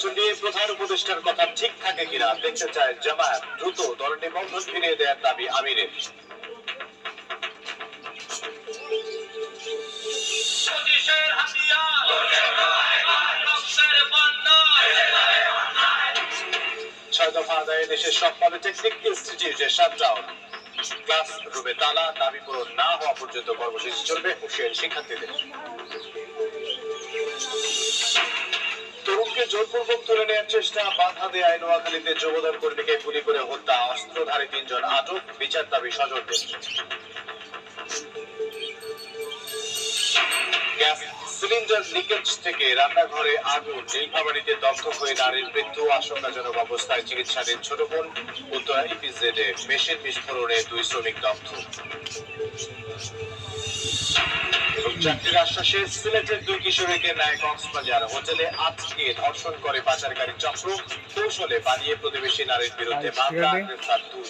নির্বাচন নিয়ে প্রধান উপদেষ্টার কথা ঠিক থাকে কিনা দেখতে চায় জামায়াত। দ্রুত দলের নিবন্ধন ফিরিয়ে দেওয়ার দাবি আমিরের। ছয় দফা আদায়ে দেশের সব পলিটেকনিক ইনস্টিটিউটে শাটডাউন, ক্লাস রুমে তালা, দাবি পূরণ না হওয়া পর্যন্ত কর্মসূচি চলবে, হুঁশিয়ারি শিক্ষার্থীদের। তরুণকে জোরপূর্বক তুলে নেওয়ার চেষ্টা, বাধা দেয় নোয়াখালীতে যুবদল কর্মীকে গুলি করে হত্যা, অস্ত্রধারী ৩ জন আটক, বিচার দাবি স্বজনদের। গ্যাস সিলিন্ডার লিকেজ থেকে রান্নাঘরে আগুন, নীলফামারীতে দগ্ধ হয়ে নারীর মৃত্যু, আশঙ্কাজনক অবস্থায় চিকিৎসাধীন ছোট বোন। উত্তরা ইপিজেডে মেশিন বিস্ফোরণে 2 শ্রমিক দগ্ধ। এবং চাকরির আশ্বাসে সিলেটের 2 কিশোরীকে নেয় কক্সবাজার। হোটেলে আটকে ধর্ষণ করে পাচারকারী চক্র, কৌশলে পালিয়ে প্রতিবেশী নারীর বিরুদ্ধে মামলা, গ্রেফতার 2।